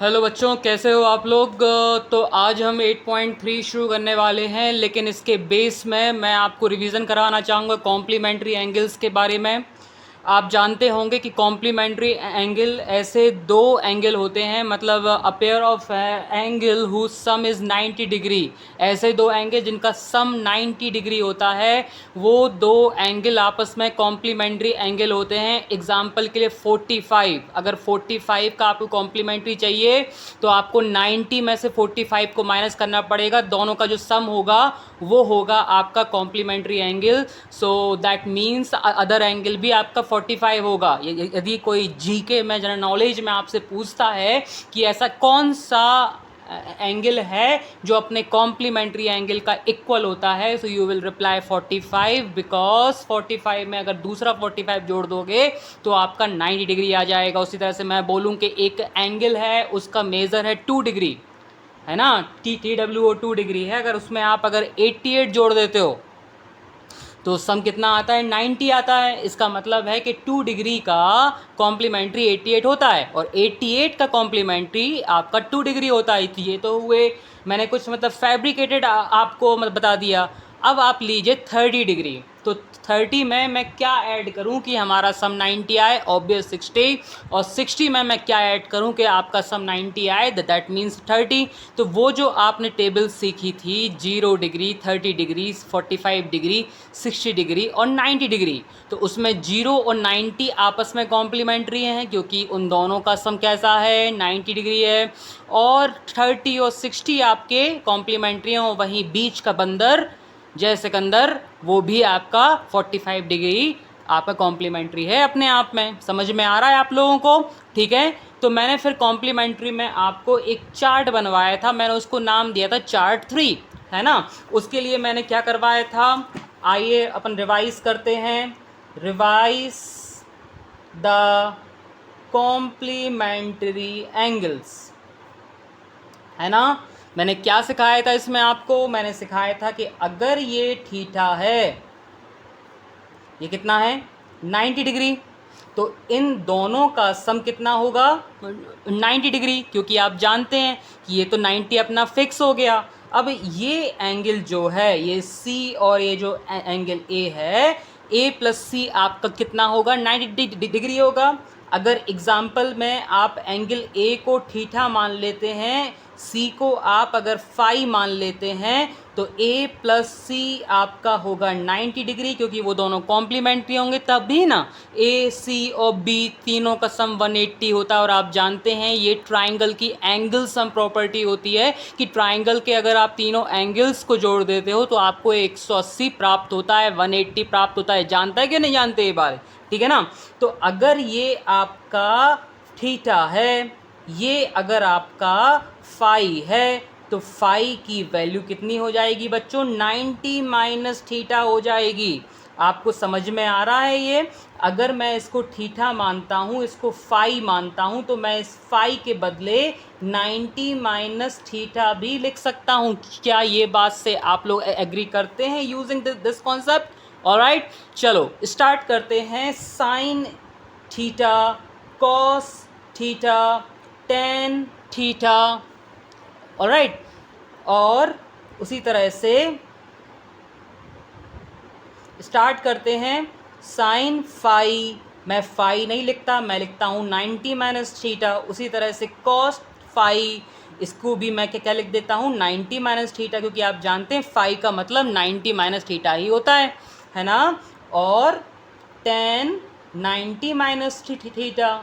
Hello बच्चों, कैसे हो आप लोग। तो आज हम 8.3 शुरू करने वाले हैं, लेकिन इसके बेस में मैं आपको रिवीजन कराना चाहूँगा कॉम्प्लीमेंट्री एंगल्स के बारे में। आप जानते होंगे कि कॉम्प्लीमेंट्री एंगल ऐसे दो एंगल होते हैं, मतलब a pair of angle whose sum is 90 degree. ऐसे दो एंगल जिनका सम 90 डिग्री होता है, वो दो एंगल आपस में कॉम्प्लीमेंट्री एंगल होते हैं। एग्जाम्पल के लिए 45, अगर 45 का आपको कॉम्प्लीमेंट्री चाहिए तो आपको 90 में से 45 को माइनस करना पड़ेगा, दोनों का जो सम होगा वो होगा आपका complementary angle. So that means other angle भी आपका 45 होगा। यदि कोई जीके में जनरल नॉलेज में आपसे पूछता है कि ऐसा कौन सा एंगल है जो अपने कॉम्प्लीमेंट्री एंगल का इक्वल होता है, so you will reply 45, because 45 में अगर दूसरा 45 जोड़ दोगे तो आपका 90 डिग्री आ जाएगा। उसी तरह से मैं बोलूँ कि एक एंगल है, उसका मेज़र है 2 डिग्री, है ना, TW 2 डिग्री है। अगर उसमें आप अगर 88 जोड़ देते हो तो सम कितना आता है, 90 आता है। इसका मतलब है कि 2 डिग्री का कॉम्प्लीमेंट्री 88 होता है और 88 का कॉम्प्लीमेंट्री आपका 2 डिग्री होता है। ये तो हुए मैंने कुछ मतलब फैब्रिकेटेड आपको मतलब बता दिया। अब आप लीजिए 30 डिग्री, तो 30 में मैं क्या ऐड करूं कि हमारा सम 90 आए, ऑब्वियस 60, और 60 में मैं क्या ऐड करूं कि आपका सम 90 आए, दैट मीन्स 30। तो वो जो आपने टेबल सीखी थी 0 डिग्री, 30 डिग्री, 45 डिग्री, 60 डिग्री और 90 डिग्री, तो उसमें 0 और 90 आपस में कॉम्प्लीमेंट्री हैं क्योंकि उन दोनों का सम कैसा है, 90 डिग्री है। और 30 और 60 आपके कॉम्प्लीमेंट्री हैं, वहीं बीच का बंदर जय सिकंदर वो भी आपका 45 डिग्री आपका कॉम्प्लीमेंट्री है अपने आप में। समझ में आ रहा है आप लोगों को? ठीक है। तो मैंने फिर कॉम्प्लीमेंट्री में आपको एक चार्ट बनवाया था, मैंने उसको नाम दिया था चार्ट 3, है ना। उसके लिए मैंने क्या करवाया था, आइए अपन रिवाइज करते हैं। रिवाइज द कॉम्प्लीमेंट्री एंगल्स, है ना। मैंने क्या सिखाया था इसमें आपको, मैंने सिखाया था कि अगर ये थीटा है, ये कितना है 90 डिग्री, तो इन दोनों का सम कितना होगा 90 डिग्री, क्योंकि आप जानते हैं कि ये तो 90 अपना फिक्स हो गया। अब ये एंगल जो है, ये C और ये जो एंगल A है, A प्लस C आपका कितना होगा 90 डिग्री होगा। अगर एग्जाम्पल में आप एंगल A को थीटा मान लेते हैं, C को आप अगर फाई मान लेते हैं, तो A प्लस C आपका होगा 90 डिग्री, क्योंकि वो दोनों कॉम्प्लीमेंट्री होंगे तब भी ना। A C और B तीनों का सम 180 होता है। और आप जानते हैं ये ट्राइंगल की एंगल सम प्रॉपर्टी होती है कि ट्राइंगल के अगर आप तीनों एंगल्स को जोड़ देते हो तो आपको 180 प्राप्त होता है, 180 प्राप्त होता है। जानता है कि नहीं जानते ये बात? ठीक है ना। तो अगर ये आपका थीटा है, ये अगर आपका फाई है, तो फाई की वैल्यू कितनी हो जाएगी बच्चों, 90 माइनस थीटा हो जाएगी। आपको समझ में आ रहा है ये? अगर मैं इसको थीटा मानता हूँ, इसको फाई मानता हूँ, तो मैं इस फाई के बदले 90 माइनस थीटा भी लिख सकता हूँ। क्या ये बात से आप लोग एग्री करते हैं यूजिंग दिस कॉन्सेप्ट? ऑलराइट, चलो स्टार्ट करते हैं। Sine theta, cos theta, tan theta, alright. और उसी तरह से स्टार्ट करते हैं साइन फाई, मैं फाई नहीं लिखता, मैं लिखता हूँ 90 माइनस थीटा। उसी तरह से कॉस फाई, इसको भी मैं क्या लिख देता हूँ 90 माइनस थीटा, क्योंकि आप जानते हैं फाई का मतलब 90 माइनस थीटा ही होता है ना। और टेन 90 माइनस थीटा,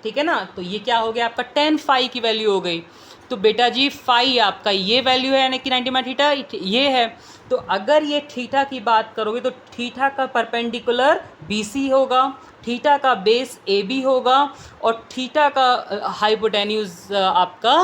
ठीक है ना। तो ये क्या हो गया आपका, टेन फाई की वैल्यू हो गई। तो बेटा जी फाई आपका ये वैल्यू है, यानी कि 90 माइनस थीटा ये है। तो अगर ये थीटा की बात करोगे तो थीटा का परपेंडिकुलर BC होगा, थीटा का बेस AB होगा, और थीटा का हाइपोटेन्यूज आपका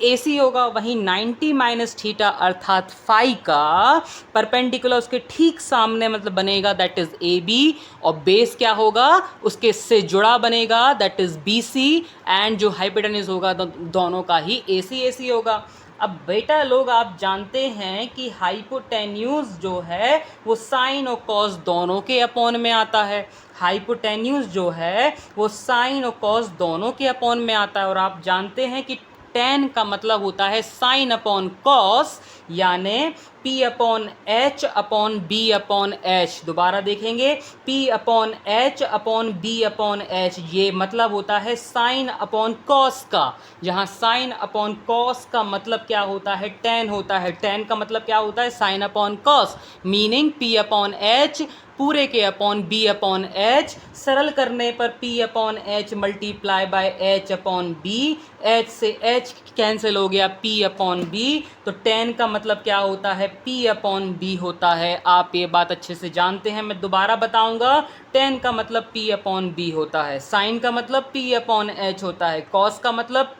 AC होगा। वहीं 90 माइनस थीटा अर्थात फाई का परपेंडिकुलर उसके ठीक सामने मतलब बनेगा, दैट इज AB, और बेस क्या होगा उसके से जुड़ा बनेगा, दैट इज BC, एंड जो हाइपोटेन्यूज होगा दोनों का ही AC होगा। अब बेटा लोग आप जानते हैं कि हाइपोटेन्यूज जो है वो साइन और कॉस दोनों के अपॉन में आता है। हाइपोटेन्यूज जो है वो साइन और कॉस दोनों के अपॉन में आता है। और आप जानते हैं कि tan का मतलब होता है sin अपॉन cos, यानी P upon H upon B upon H। दोबारा देखेंगे, P upon H upon B upon H, ये मतलब होता है sin अपॉन cos का, जहाँ sin अपॉन cos का मतलब क्या होता है, tan होता है। tan का मतलब क्या होता है, sin upon cos, meaning P upon H पूरे के अपॉन B अपॉन H, सरल करने पर P upon H multiply by H upon B, H से H कैंसिल हो गया, P अपॉन B, तो tan का मतलब क्या होता है, P अपॉन B होता है। आप ये बात अच्छे से जानते हैं, मैं दोबारा बताऊंगा। tan का मतलब P अपॉन B होता है, sin का मतलब P अपॉन H होता है, cos का मतलब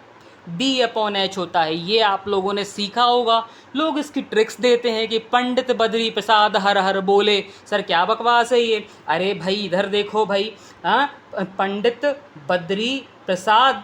B अपॉन H होता है। ये आप लोगों ने सीखा होगा। लोग इसकी ट्रिक्स देते हैं कि पंडित बद्री प्रसाद हर हर बोले। सर क्या बकवास है ये? अरे भाई इधर देखो भाई, हाँ, पंडित बद्री प्रसाद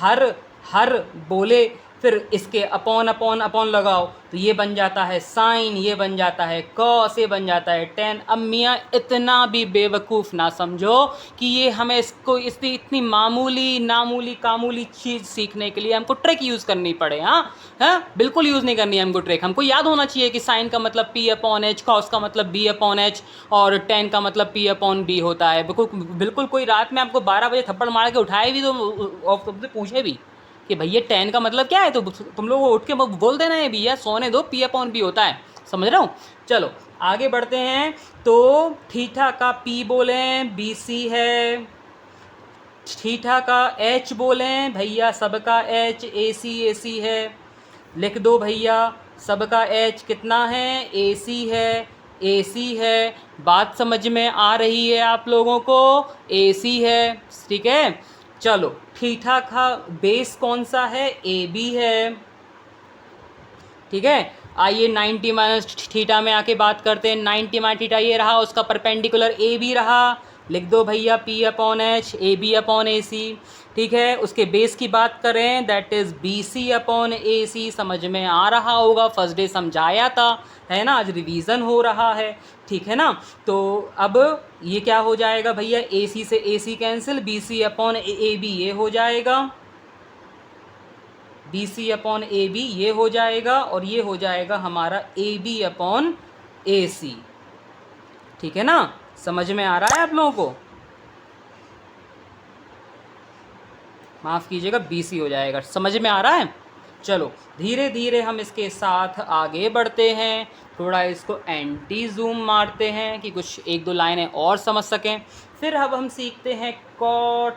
हर हर बोले, फिर इसके अपॉन अपॉन अपॉन लगाओ तो ये बन जाता है साइन, ये बन जाता है कॉस, ये बन जाता है टेन। अब मियाँ इतना भी बेवकूफ़ ना समझो कि ये हमें इसको इतनी मामूली नामूली कामूली चीज़ सीखने के लिए हमको ट्रिक यूज़ करनी पड़े। हाँ, बिल्कुल यूज़ नहीं करनी है हमको ट्रिक। हमको याद होना चाहिए कि साइन का मतलब P अपॉन H, कॉस का मतलब B अपॉन H और टेन का मतलब P अपॉन B होता है। बिल्कुल कोई रात में आपको 12 बजे थप्पड़ मार के उठाए भी तो और तुमसे पूछे भी कि भैया tan का मतलब क्या है, तो तुम लोग उठ के बोल देना है भैया सोने दो, P अपॉन B होता है। समझ रहा हूँ? चलो आगे बढ़ते हैं। तो थीटा का P बोलें BC है, थीटा का H बोलें भैया सबका H AC है। लिख दो भैया, सबका H कितना है, AC है, AC है। बात समझ में आ रही है आप लोगों को? AC है, ठीक है। चलो थीटा का बेस कौन सा है, AB है, ठीक है। आइए 90 माइनस थीटा में आके बात करते हैं। 90 माइनस थीटा ये रहा, उसका परपेंडिकुलर AB रहा। लिख दो भैया P upon H, AB upon AC, ठीक है। उसके बेस की बात करें, that is BC upon AC। समझ में आ रहा होगा, फर्स्ट डे समझाया था, है ना, आज रिवीजन हो रहा है, ठीक है ना। तो अब ये क्या हो जाएगा भैया, AC से AC cancel, BC upon AB ये हो जाएगा, BC अपॉन AB ये हो जाएगा, और ये हो जाएगा हमारा AB अपॉन AC, ठीक है ना। समझ में आ रहा है आप लोगों को? माफ़ कीजिएगा, BC हो जाएगा। समझ में आ रहा है? चलो धीरे धीरे हम इसके साथ आगे बढ़ते हैं। थोड़ा इसको एंटी जूम मारते हैं कि कुछ एक दो लाइनें और समझ सकें। फिर अब हम सीखते हैं कॉट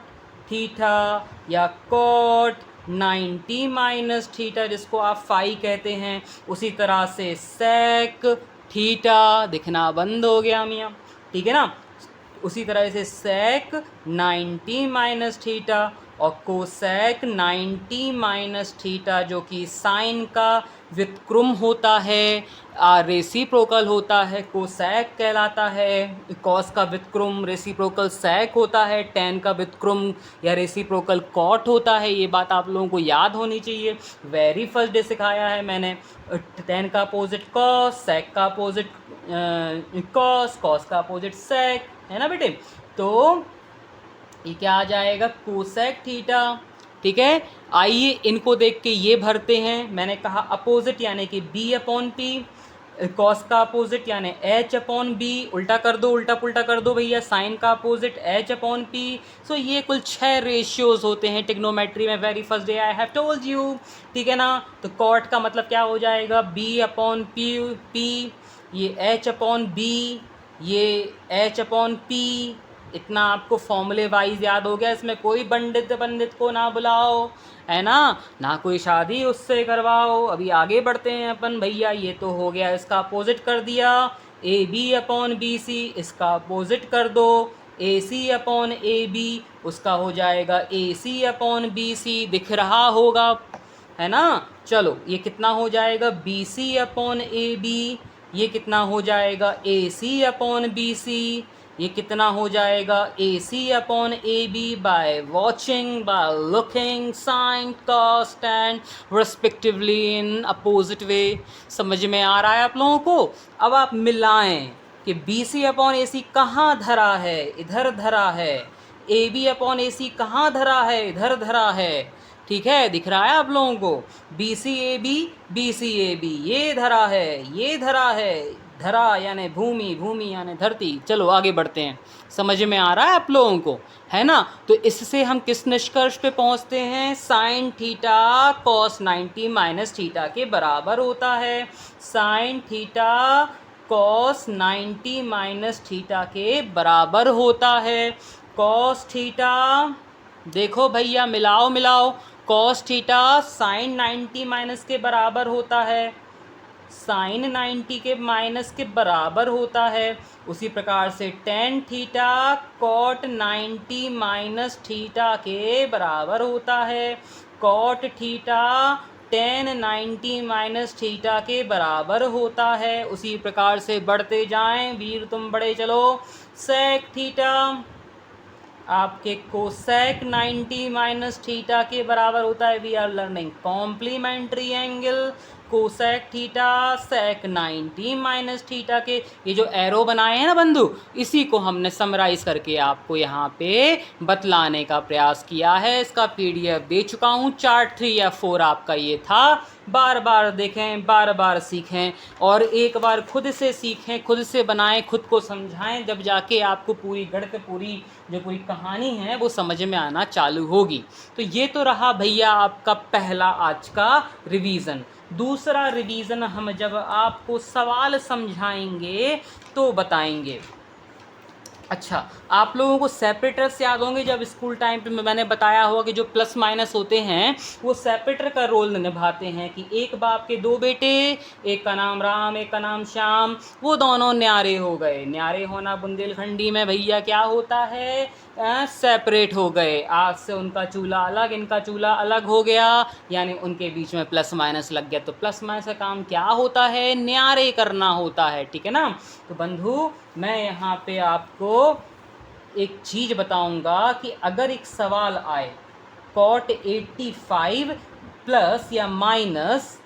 थीटा या कॉट 90 माइनस थीटा, जिसको आप फाई कहते हैं। उसी तरह से सेक थीटा, दिखना बंद हो गया मियाँ, ठीक है ना। उसी तरह से सेक 90 माइनस थीटा और कोसेक 90 माइनस थीटा, जो कि साइन का व्युत्क्रम होता है, रेसिप्रोकल होता है, कोसेक कहलाता है। कॉस का व्युत्क्रम रेसिप्रोकल सेक होता है, टेन का व्युत्क्रम या रेसिप्रोकल कॉट होता है। ये बात आप लोगों को याद होनी चाहिए, वेरी फर्स्ट डे सिखाया है मैंने। टेन का अपोजिट कॉस, सेक का अपोजिट कॉस, कॉस का अपोजिट सेक, है ना बेटे। तो ये क्या आ जाएगा, कोसेक थीटा, ठीक है। आइए इनको देख के ये भरते हैं। मैंने कहा अपोजिट यानी कि B अपॉन P, कॉस का अपोजिट यानी H अपॉन B, उल्टा कर दो, उल्टा पुल्टा कर दो भैया, साइन का अपोजिट H अपॉन P। सो ये कुल 6 रेशियोज होते हैं टिग्नोमेट्री में, very first day I have told you, ठीक है ना। तो कॉट का मतलब क्या हो जाएगा, B अपॉन P, ये H अपॉन B, ये H अपॉन P। इतना आपको फॉर्मूले वाइज याद हो गया, इसमें कोई पंडित को ना बुलाओ, है ना कोई शादी उससे करवाओ। अभी आगे बढ़ते हैं अपन भैया। ये तो हो गया, इसका अपोजिट कर दिया, AB अपॉन BC, इसका अपोजिट कर दो, AC अपॉन AB, उसका हो जाएगा AC अपॉन BC, दिख रहा होगा, है ना। चलो ये कितना हो जाएगा, BC अपॉन AB, ये कितना हो जाएगा, AC अपॉन BC, ये कितना हो जाएगा, AC upon AB, by watching, by looking sine cos tan respectively in opposite way. समझ में आ रहा है आप लोगों को? अब आप मिलाएं कि BC अपॉन AC कहाँ धरा है, इधर धरा है, AB अपॉन AC कहाँ धरा है, इधर धरा है, ठीक है, दिख रहा है आप लोगों को? B C A B, B C A B, ये धरा है, ये धरा है, धरा यानी भूमि, भूमि यानी धरती। चलो आगे बढ़ते हैं, समझ में आ रहा है आप लोगों को, है ना? तो इससे हम किस निष्कर्ष पे पहुंचते हैं? Sine theta cos 90 minus theta के बराबर होता है। Sine theta cos 90 minus theta के बराबर होता है। कॉस थीटा, देखो भैया मिलाओ मिलाओ, कॉस थीटा साइन 90 माइनस के बराबर होता है, साइन 90 के माइनस के बराबर होता है। उसी प्रकार से tan theta cot 90 minus theta के बराबर होता है। Cot theta tan 90 minus theta के बराबर होता है। उसी प्रकार से बढ़ते जाएं, वीर तुम बड़े चलो। सेक थीटा आपके कोसेक 90 माइनस थीटा के बराबर होता है। We are learning complementary angle. Cosec theta sec 90 minus theta के, ये जो एरो बनाए हैं ना बंधु, इसी को हमने समराइज करके आपको यहाँ पे बतलाने का प्रयास किया है। इसका पीडीएफ दे चुका हूँ। चार्ट 3 या 4 आपका ये था। बार बार देखें, बार बार सीखें और एक बार खुद से सीखें, खुद से बनाएं, खुद को समझाएं, जब जाके आपको पूरी गणित, पूरी जो पूरी कहानी है वो समझ में आना चालू होगी। तो ये तो रहा भैया आपका पहला आज का रिवीजन। दूसरा रिवीजन हम जब आपको सवाल समझाएंगे तो बताएंगे। अच्छा, आप लोगों को सेपरेटर्स याद होंगे, जब स्कूल टाइम पे मैंने बताया हुआ कि जो प्लस माइनस होते हैं वो सेपरेटर का रोल निभाते हैं। कि एक बाप के दो बेटे, एक का नाम राम, एक का नाम श्याम, वो दोनों न्यारे हो गए। न्यारे होना बुंदेलखंडी में भैया क्या होता है? सेपरेट हो गए। आज से उनका चूल्हा अलग, इनका चूल्हा अलग हो गया, यानी उनके बीच में प्लस माइनस लग गया। तो प्लस माइनस का काम क्या होता है? न्यारे करना होता है, ठीक है ना? तो बंधु, मैं यहाँ पे आपको एक चीज़ बताऊंगा कि अगर एक सवाल आए कॉट 85 प्लस या माइनस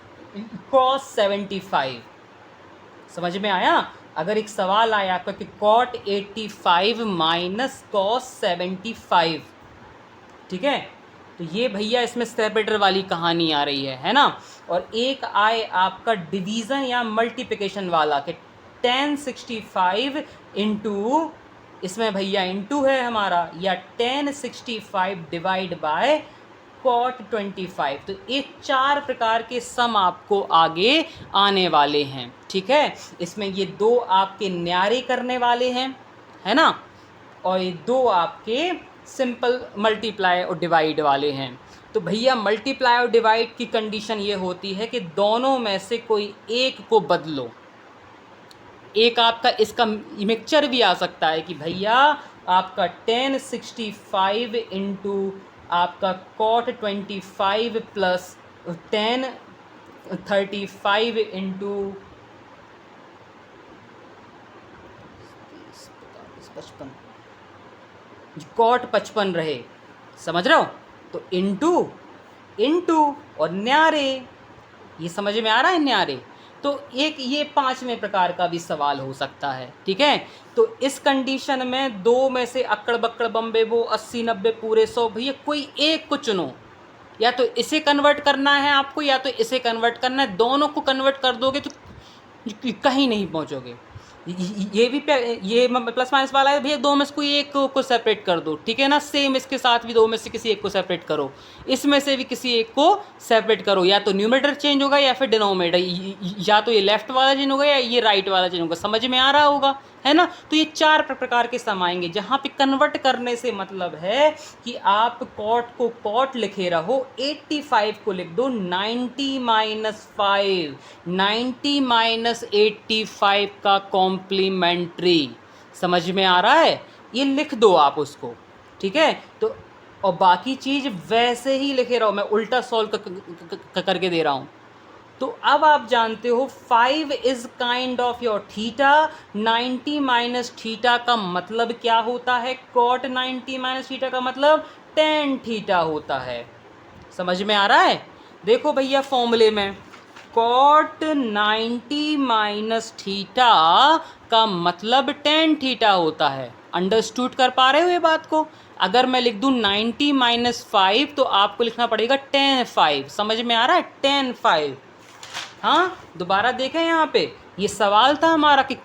कॉस 75, समझ में आया? अगर एक सवाल आया आपका कि कॉट 85 माइनस कॉस 75, ठीक है, तो ये भैया इसमें सेपरेटर वाली कहानी आ रही है ना? और एक आए आपका डिवीज़न या मल्टीप्लिकेशन वाला कि 1065 इंटू, इसमें भैया इंटू है हमारा, या 1065 डिवाइड बाय कॉट 25। तो ये 4 प्रकार के सम आपको आगे आने वाले हैं, ठीक है? इसमें ये 2 आपके न्यारे करने वाले हैं, है ना? और ये 2 आपके सिंपल मल्टीप्लाई और डिवाइड वाले हैं। तो भैया मल्टीप्लाई और डिवाइड की कंडीशन ये होती है कि दोनों में से कोई एक को बदलो। एक आपका इसका मिक्सचर भी आ सकता है कि भैया आपका 1065 इंटू आपका कॉट 25 प्लस 1035 इंटू 55, कॉट 55 रहे, समझ रहे हो? तो इंटू इंटू और न्यारे, ये समझ में आ रहा है? न्यारे। तो एक ये 5वें प्रकार का भी सवाल हो सकता है, ठीक है? तो इस कंडीशन में 2 में से अक्कड़ बक्कड़ बम्बे वो 80 90 पूरे 100, भैया कोई एक को चुनो। या तो इसे कन्वर्ट करना है आपको, या तो इसे कन्वर्ट करना है। दोनों को कन्वर्ट कर दोगे तो कहीं नहीं पहुंचोगे। ये भी ये प्लस माइनस वाला है भैया, 2 में से कोई एक को सेपरेट कर दो, ठीक है ना? सेम इसके साथ भी 2 में से किसी एक को सेपरेट करो, इसमें से भी किसी एक को सेपरेट करो। या तो न्यूमरेटर चेंज होगा या फिर डिनोमिनेटर, या तो ये लेफ्ट वाला चेंज होगा या ये राइट वाला चेंज होगा। समझ में आ रहा होगा, है ना? तो ये 4 प्रकार के सम आएंगे, जहाँ पे कन्वर्ट करने से मतलब है कि आप कॉट को कॉट लिखे रहो, 85 को लिख दो 90 माइनस 5, 90 माइनस 85 का कॉम्प्लीमेंट्री। समझ में आ रहा है? ये लिख दो आप उसको, ठीक है? तो और बाकी चीज़ वैसे ही लिखे रहो, मैं उल्टा सॉल्व करके दे रहा हूँ। तो अब आप जानते हो 5 is kind of your theta. 90 minus theta का मतलब क्या होता है? कॉट 90 माइनस थीटा का मतलब टेन थीटा होता है। समझ में आ रहा है? देखो भैया फॉर्मूले में कॉट 90 माइनस थीटा का मतलब टेन थीटा होता है। अंडरस्टूड कर पा रहे हो ये बात को? अगर मैं लिख दूँ 90 माइनस 5 तो आपको लिखना पड़ेगा 10 5। समझ में आ रहा है? 10 5। हाँ, दोबारा देखें यहाँ पे, ये सवाल था हमारा कि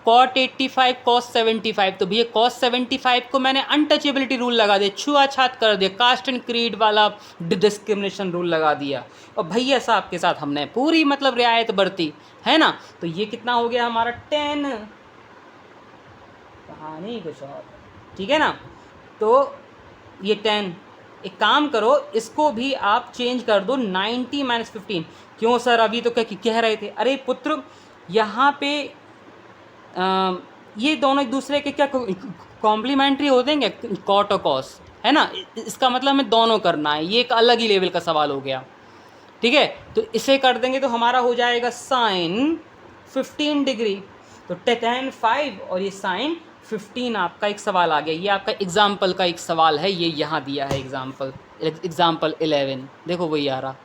cot 85 cos 75, तो भैया cos 75 को मैंने अनटचेबिलिटी रूल लगा दिया, छुआछात कर दिया, कास्ट एंड क्रीड वाला डिस्क्रिमिनेशन रूल लगा दिया, और भैया साहब के साथ हमने पूरी मतलब रियायत बरती, है ना? तो ये कितना हो गया हमारा 10, कहानी कुछ और, ठीक है ना? तो ये 10, एक काम करो, इसको भी आप चेंज कर दो 90 माइनस 15। क्यों सर, अभी तो कह रहे थे? अरे पुत्र, यहाँ पे ये दोनों एक दूसरे के क्या कॉम्प्लीमेंट्री होते हैं क्या, कॉट और कॉस, है ना? इसका मतलब हमें दोनों करना है, ये एक अलग ही लेवल का सवाल हो गया, ठीक है? तो इसे कर देंगे तो हमारा हो जाएगा साइन 15 डिग्री, तो tan 5 और ये साइन 15 आपका एक सवाल आ गया। ये आपका एग्जाम्पल का एक सवाल है, ये यहाँ दिया है एग्जाम्पल 11, देखो वही आ रहा,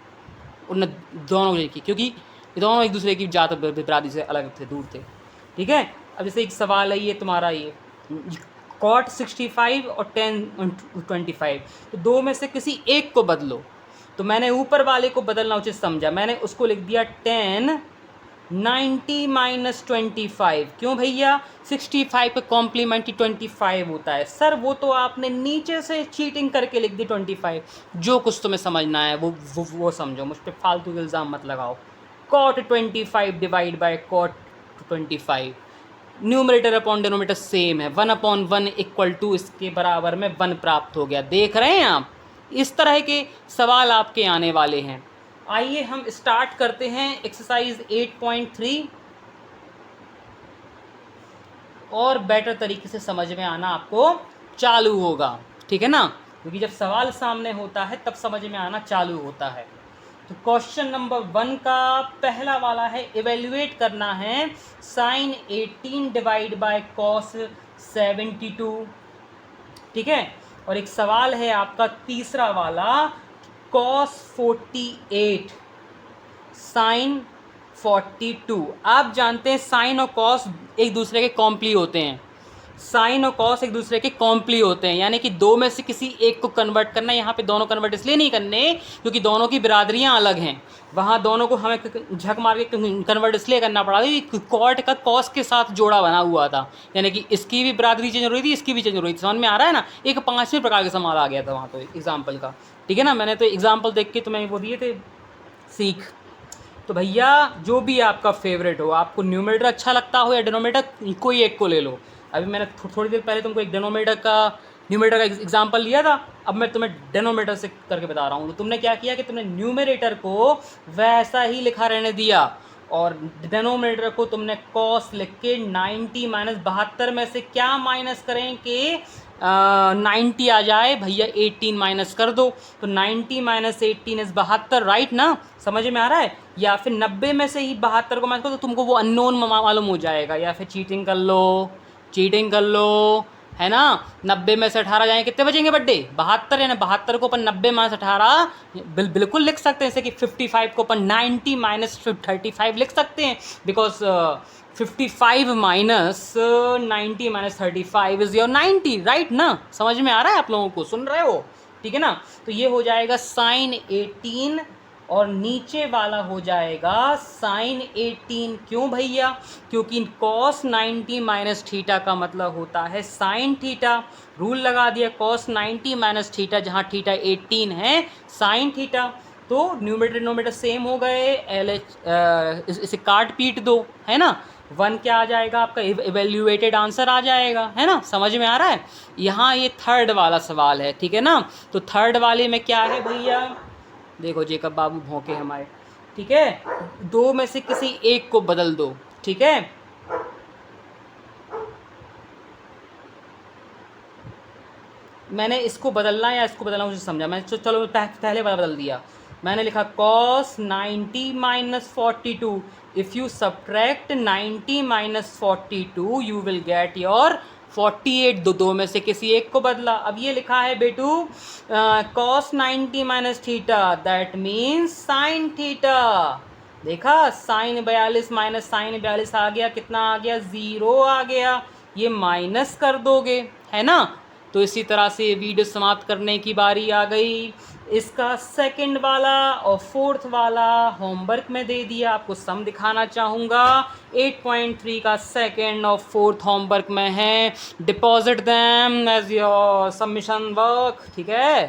उन दोनों की, क्योंकि दोनों एक दूसरे की जात बिरादरी से अलग थे, दूर थे, ठीक है? अब जैसे एक सवाल है ये तुम्हारा, ये cot 65 और tan 25, तो दो में से किसी एक को बदलो। तो मैंने ऊपर वाले को बदलना उचित समझा, मैंने उसको लिख दिया tan 90 माइनस 25। क्यों भैया? 65 का कॉम्प्लीमेंट्री 25 होता है। सर वो तो आपने नीचे से चीटिंग करके लिख दी 25। जो कुछ तुम्हें समझना है वो समझो, मुझ पर फालतू के इल्ज़ाम मत लगाओ। cot 25 divide by cot 25, numerator upon denominator same है, 1/1 इक्वल टू इसके बराबर में 1 प्राप्त हो गया। देख रहे हैं आप, इस तरह के सवाल आपके आने वाले हैं। आइए हम स्टार्ट करते हैं एक्सरसाइज 8.3, और बेटर तरीके से समझ में आना आपको चालू होगा, ठीक है ना? क्योंकि जब सवाल सामने होता है तब समझ में आना चालू होता है। तो क्वेश्चन नंबर 1 का पहला वाला है, इवेल्युएट करना है साइन 18 डिवाइड बाय कॉस 72, ठीक है? और एक सवाल है आपका तीसरा वाला, कॉस 48 साइन 42। आप जानते हैं साइन और कॉस एक दूसरे के कॉम्प्ली होते हैं, साइन और कॉस एक दूसरे के कॉम्प्ली होते हैं, यानी कि दो में से किसी एक को कन्वर्ट करना। यहाँ पे दोनों कन्वर्ट इसलिए नहीं करने क्योंकि दोनों की बिरादरियाँ अलग हैं, वहाँ दोनों को हमें झक मार के कन्वर्ट इसलिए करना पड़ा कि कॉट का कॉस के साथ जोड़ा बना हुआ था, यानी कि इसकी भी बिरादरी चेंज हो रही थी, इसकी भी चेंज हो रही थी। समझ में आ रहा है ना? एक 5वें प्रकार का सवाल आ गया था वहाँ तो एग्जाम्पल का, ठीक है ना? मैंने तो एग्जाम्पल देख के तुम्हें वो दिए थे सीख। तो भैया जो भी आपका फेवरेट हो, आपको न्यूमरेटर अच्छा लगता हो या डिनोमिनेटर, कोई एक को ले लो। अभी मैंने थोड़ी देर पहले तुमको एक न्यूमरेटर का एग्जांपल लिया था, अब मैं तुम्हें डिनोमिनेटर से करके बता रहा हूँ। तो तुमने क्या किया कि तुमने न्यूमरेटर को वैसा ही लिखा रहने दिया, और डिनोमिनेटर को तुमने कॉस लिख के 90 माइनस 72 में से क्या माइनस करें कि 90 आ जाए, भैया 18 माइनस कर दो, तो 90 माइनस 18 इज 72, राइट ना? समझ में आ रहा है? या फिर 90 में से ही 72 को माइनस करो तो तुमको वो अननोन मालूम हो जाएगा, या फिर चीटिंग कर लो, है ना? 90 में से 18 जाएंगे, कितने बचेंगे बड्डे? 72 है ना? 72 को अपन 90 माइनस 18 बिल्कुल लिख सकते हैं, जैसे कि 55 को अपन 90 माइनस 35 लिख सकते हैं, because 55 minus 90 minus 35 is your 90, right ना? समझ में आ रहा है आप लोगों को? सुन रहे हो? ठीक है ना? तो ये हो जाएगा साइन 18, और नीचे वाला हो जाएगा साइन 18। क्यों भैया? क्योंकि कॉस 90 माइनस थीटा का मतलब होता है साइन थीटा। रूल लगा दिया, कॉस 90 माइनस थीटा, जहाँ थीटा 18 है, साइन थीटा। तो न्यूमरेटर डिनोमिनेटर सेम हो गए, इसे काट पीट दो, है ना? 1 क्या आ जाएगा आपका? इवेल्युएटेड आंसर आ जाएगा, है ना? समझ में आ रहा है? यहाँ ये थर्ड वाला सवाल है, ठीक है ना? तो थर्ड वाले में क्या है भैया? देखो जेकब बाबू भौंके हमारे, ठीक है? दो में से किसी एक को बदल दो, ठीक है? मैंने इसको बदलना या इसको बदलना मुझे समझा, मैं चलो पहले वाला बदल दिया। मैंने लिखा cos 90 minus 42, if you subtract 90 minus 42 you will get your 48। दो में से किसी एक को बदला। अब ये लिखा है बेटू cos 90 minus theta, that means sine theta. देखा, साइन 42 माइनस साइन 42 आ गया, कितना आ गया? 0 आ गया। ये माइनस कर दोगे, है ना। तो इसी तरह से वीडियो समाप्त करने की बारी आ गई। इसका सेकंड वाला और फोर्थ वाला होमवर्क में दे दिया, आपको सम दिखाना चाहूँगा। 8.3 का सेकंड और फोर्थ होमवर्क में है deposit them as your submission work, ठीक है।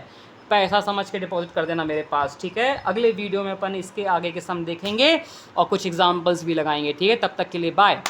पैसा समझ के डिपॉजिट कर देना मेरे पास, ठीक है। अगले वीडियो में अपन इसके आगे के सम देखेंगे और कुछ एग्जाम्पल्स भी लगाएंगे, ठीक है। तब तक के लिए बाय।